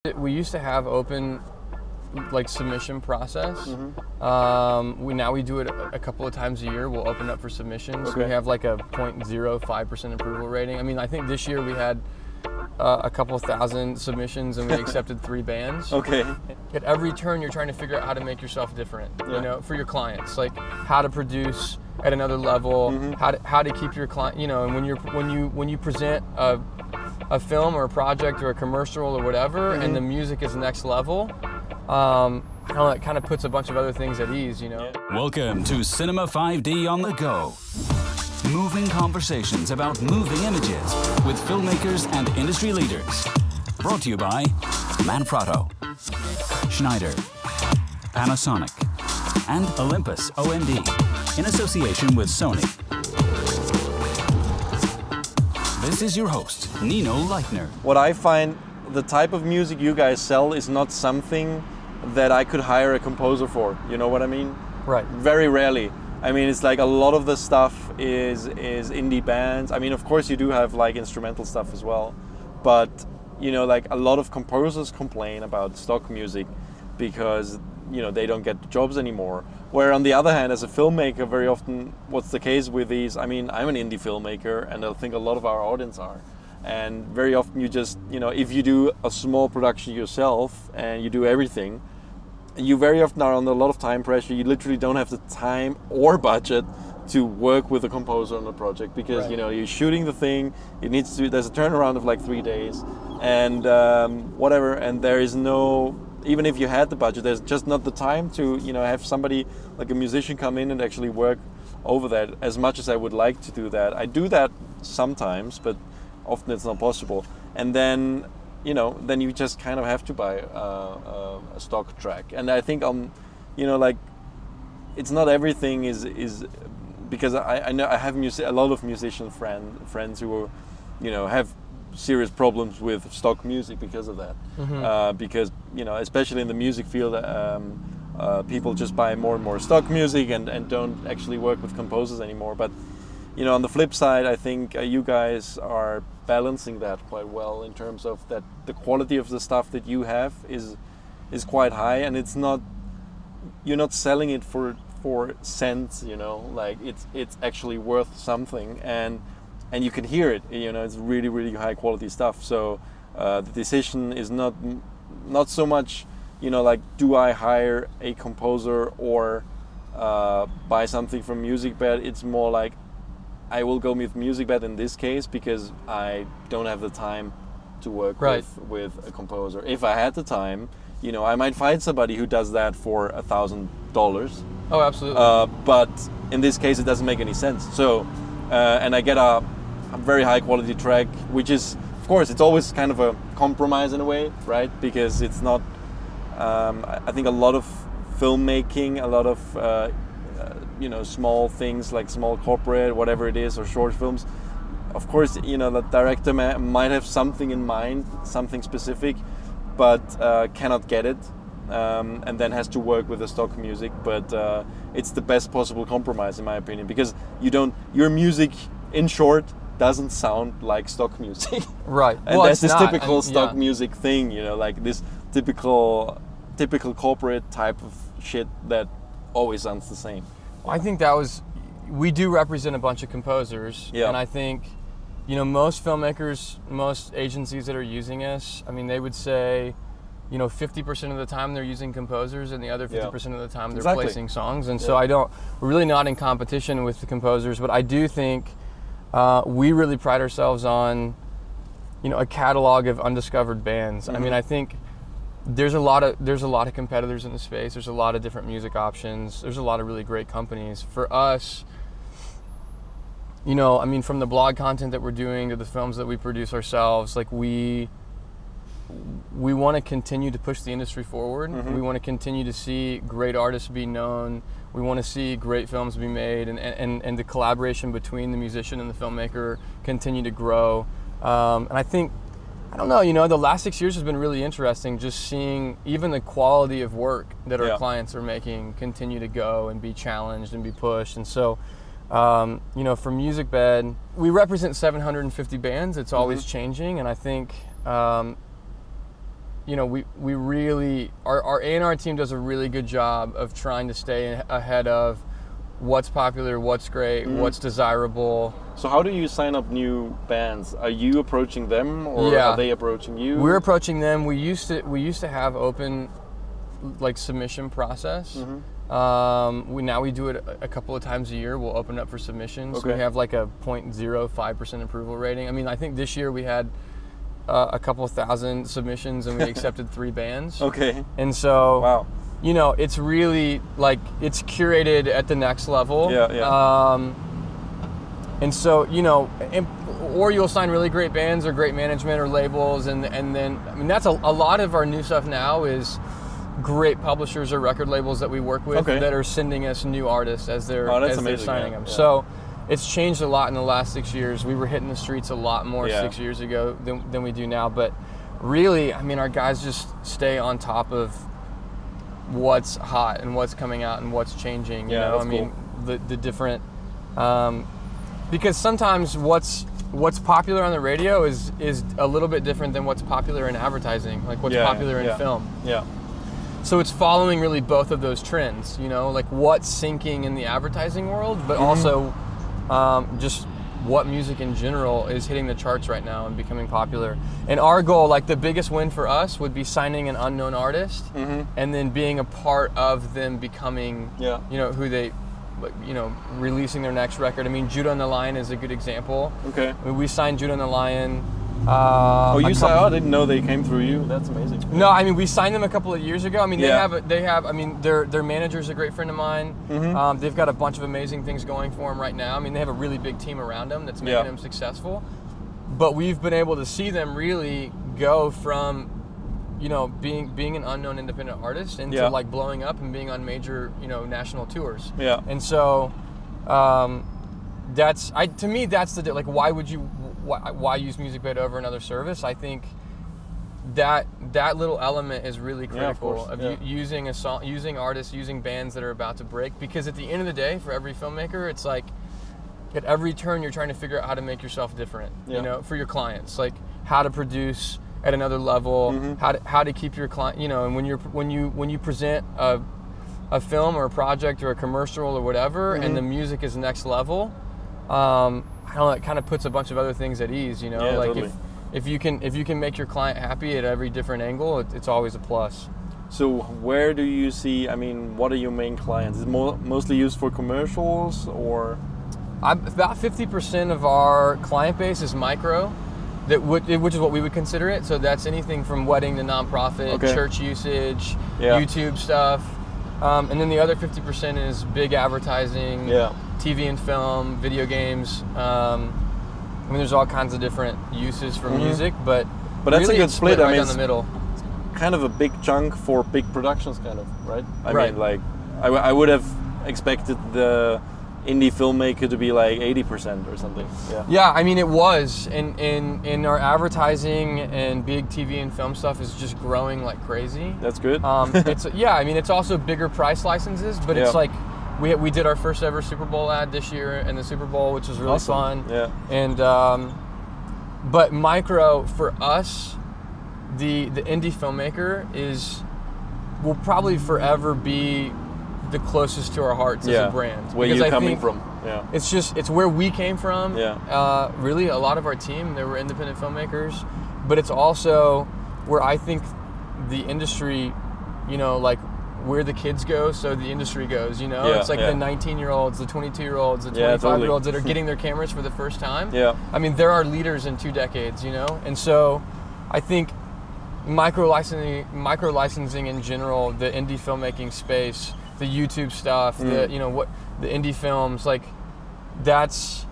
We used to have open submission process. Now we do it a couple of times a year. We'll open up for submissions. Okay. We have like a 0.05% approval rating. I mean, I think this year we had a couple thousand submissions and we accepted 3 bands. Okay. At every turn, you're trying to figure out how to make yourself different. You know, for your clients, like how to produce at another level, how to keep your client. You know, and when you present a film or a project or a commercial or whatever, and the music is next level, I don't know, it kind of puts a bunch of other things at ease, you know. Welcome to Cinema 5D on the Go. Moving conversations about moving images with filmmakers and industry leaders. Brought to you by Manfrotto, Schneider, Panasonic, and Olympus OMD in association with Sony. This is your host, Nino Leitner. What I find, the type of music you guys sell is not something that I could hire a composer for. You know what I mean? Right. Very rarely. I mean, it's like a lot of the stuff is indie bands. I mean, of course you do have like instrumental stuff as well, but you know, like a lot of composers complain about stock music because, you know, they don't get jobs anymore. Where on the other hand, as a filmmaker, very often what's the case with these, I mean, I'm an indie filmmaker and I think a lot of our audience are. And very often you just, you know, if you do a small production yourself and you do everything, you very often are under a lot of time pressure. You literally don't have the time or budget to work with a composer on a project because, you know, you're shooting the thing, it needs to, there's a turnaround of like 3 days and whatever, and there is no, even if you had the budget, there's just not the time to, you know, have somebody like a musician come in and actually work over that as much as I would like to do that. I do that sometimes, but often it's not possible. And then, you know, then you just kind of have to buy a stock track. And I think, you know, like, it's not everything is because I know I have a lot of musician friends who are, you know, have serious problems with stock music because of that. Because, you know, especially in the music field, people just buy more and more stock music and don't actually work with composers anymore. But, you know, on the flip side, I think you guys are balancing that quite well in terms of that the quality of the stuff that you have is quite high, and it's not, you're not selling it for cents, you know, like it's actually worth something, and you can hear it, you know, it's really high quality stuff. So the decision is not so much, you know, like, do I hire a composer or buy something from Musicbed? It's more like, I will go with Musicbed in this case because I don't have the time to work with a composer. If I had the time, you know, I might find somebody who does that for $1,000. Oh, absolutely. But in this case, it doesn't make any sense. So, and I get a very high quality track, which is, of course, it's always kind of a compromise in a way, right? Because it's not, I think a lot of filmmaking, a lot of, you know, small things like small corporate, whatever it is, or short films. Of course, you know, the director might have something in mind, something specific, but cannot get it, and then has to work with the stock music. But it's the best possible compromise, in my opinion, because your music, in short, doesn't sound like stock music. Right. And well, that's this typical stock music thing, you know, like this typical corporate type of shit that always sounds the same. I think we do represent a bunch of composers, and I think, you know, most filmmakers, most agencies that are using us, I mean, they would say, you know, 50% of the time they're using composers, and the other 50% of the time they're placing songs. And so we're really not in competition with the composers, but I do think we really pride ourselves on, you know, a catalog of undiscovered bands. I mean, I think there's a lot of competitors in the space. There's a lot of different music options. There's a lot of really great companies. For us, you know, I mean, from the blog content that we're doing to the films that we produce ourselves, like we want to continue to push the industry forward. We want to continue to see great artists be known. We want to see great films be made, and the collaboration between the musician and the filmmaker continue to grow. And I think, I don't know, you know, the last 6 years has been really interesting, just seeing even the quality of work that our clients are making continue to go and be challenged and be pushed. And so, you know, for Musicbed, we represent 750 bands. It's always changing, and I think you know, we really, our A&R team does a really good job of trying to stay ahead of what's popular, what's great, what's desirable. So how do you sign up new bands? Are you approaching them, or are they approaching you? We're approaching them. We used to have open like submission process. Now we do it a couple of times a year. We'll open up for submissions. Okay. We have like a 0.05% approval rating. I mean, I think this year we had a couple thousand submissions and we accepted 3 bands. Okay. And so, wow. You know, it's really like, it's curated at the next level. And so, you know, or you'll sign really great bands or great management or labels, and then, I mean, that's a lot of our new stuff now is great publishers or record labels that we work with that are sending us new artists as they're signing them. So it's changed a lot in the last 6 years. We were hitting the streets a lot more 6 years ago than we do now. But really, I mean, our guys just stay on top of what's hot and what's coming out and what's changing. You know, I mean, the different, because sometimes what's popular on the radio is a little bit different than what's popular in advertising, like what's popular in film. So it's following really both of those trends, you know, like what's syncing in the advertising world, but also just what music in general is hitting the charts right now and becoming popular. And our goal, like the biggest win for us, would be signing an unknown artist and then being a part of them becoming, you know, who they, you know, releasing their next record. I mean, Judah and the Lion is a good example. Okay. I mean, we signed Judah and the Lion. Oh, you said? Oh, I didn't know they came through you. That's amazing. No, I mean, we signed them a couple of years ago. I mean, they have. I mean, their manager's a great friend of mine. They've got a bunch of amazing things going for them right now. I mean, they have a really big team around them that's making them successful. But we've been able to see them really go from, you know, being an unknown independent artist into like blowing up and being on major, you know, national tours. Yeah. And so, to me that's the, like, why use Musicbed over another service? I think that little element is really critical of using a song, using artists, using bands that are about to break, because at the end of the day, for every filmmaker, it's like at every turn you're trying to figure out how to make yourself different, you know, for your clients, like how to produce at another level, how to keep your client, you know, and when you present a film or a project or a commercial or whatever, and the music is next level, I don't know, it kind of puts a bunch of other things at ease, you know. Yeah, like totally. if you can make your client happy at every different angle, it's always a plus. So where do you see? I mean, what are your main clients? Is it mostly used for commercials, or? About 50% of our client base is micro, which is what we would consider it. So that's anything from wedding to nonprofit, church usage, YouTube stuff, and then the other 50% is big advertising. TV and film, video games. I mean, there's all kinds of different uses for music, but that's really a good split. Right I mean, down the middle. Kind of a big chunk for big productions, kind of, right? I mean, like, I would have expected the indie filmmaker to be like 80% or something. Yeah, I mean, it was, and our advertising and big TV and film stuff is just growing like crazy. That's good. It's I mean, it's also bigger price licenses, but it's like, we did our first ever Super Bowl ad this year in the Super Bowl, which was really fun. Yeah. And but micro for us, the indie filmmaker will probably forever be the closest to our hearts as a brand. Where you're coming from. Yeah. It's where we came from. Yeah. Really, a lot of our team, they were independent filmmakers, but it's also where I think the industry, you know, like, where the kids go, so the industry goes, you know? It's like the 19-year-olds, the 22-year-olds, the 25-year-olds that are getting their cameras for the first time. Yeah. I mean, there are leaders in 2 decades, you know? And so I think micro licensing in general, the indie filmmaking space, the YouTube stuff, the indie films, like, that's,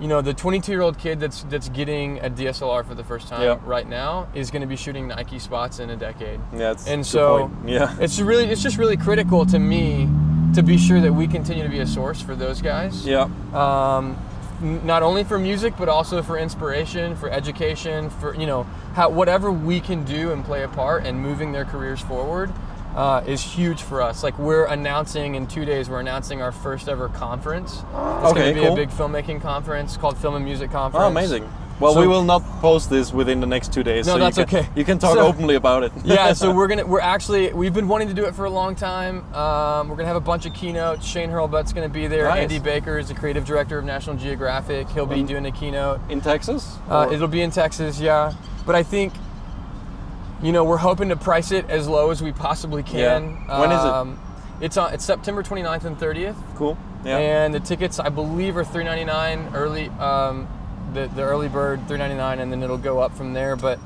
you know, the 22-year-old kid that's getting a DSLR for the first time right now is going to be shooting Nike spots in a decade. Yeah, that's and so point. Yeah, it's just really critical to me to be sure that we continue to be a source for those guys. Yeah. Not only for music, but also for inspiration, for education, for, you know, whatever we can do and play a part in moving their careers forward. Is huge for us. Like, we're announcing in 2 days, we're announcing our first ever conference. It's going to be a big filmmaking conference called Film and Music Conference. Oh, amazing. Well, we will not post this within the next 2 days. No, so that's okay. You can talk openly about it. Yeah, so we've been wanting to do it for a long time. We're gonna have a bunch of keynotes. Shane Hurlbut's gonna be there. Nice. Andy Baker is the creative director of National Geographic. He'll be doing a keynote. In Texas? It'll be in Texas, yeah. But I think, we're hoping to price it as low as we possibly can. Yeah. When is it? It's September 29th and 30th. Cool. Yeah. And the tickets, I believe, are $3.99 early. The early bird $3.99, and then it'll go up from there. But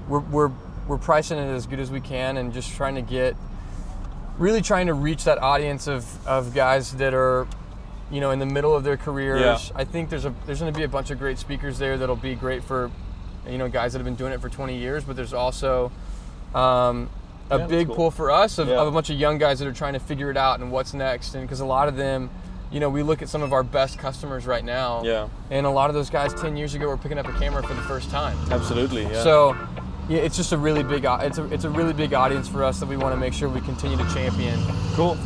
we're pricing it as good as we can, and just trying to reach that audience of guys that are, in the middle of their careers. Yeah. I think there's going to be a bunch of great speakers there that'll be great for, guys that have been doing it for 20 years. But there's also a big pull for us of a bunch of young guys that are trying to figure it out and what's next. And because a lot of them, we look at some of our best customers right now. Yeah. And a lot of those guys 10 years ago were picking up a camera for the first time. Absolutely. Yeah. So it's just a really big, it's a really big audience for us that we want to make sure we continue to champion. Cool.